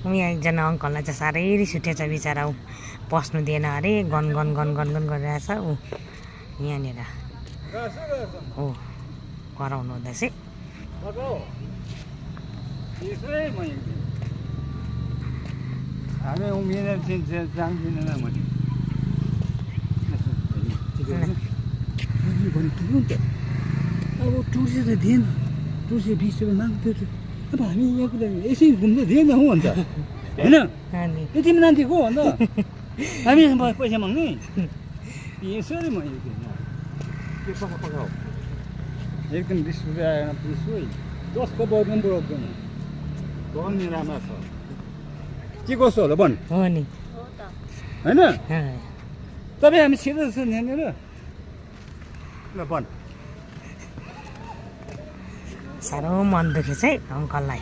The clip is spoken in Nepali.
यहाँ एकजना अङ्कललाई चाहिँ साह्रै रिस उठेछ बिचरा ऊ पस्नु दिएन अरे gun gun gun gun gun गरिरहेछ ऊ यहाँनिर हो कराउनु हुँदैछ हामी उम्मेद जान्दिनँ मैले अब टुर्सी त दिएन टुर्सी 20 रुपियाँ माग्थ्यो अब हामी यहाँको लागि यसै घुम्नु दिएन हौ अन्त होइन यति मान्छे को अन्त हामी पैसा माग्ने यसरी म एकदम 20 रुपियाँ आएन प्लिज है 10 को बर्दन बढ्दैन बन्ने राम्रो छ के कसो होला भन् हो नि होइन तपाईँ हामी सिधै छ यहाँनिर ल भन् साह्रो मन दुखेछ है अङ्कललाई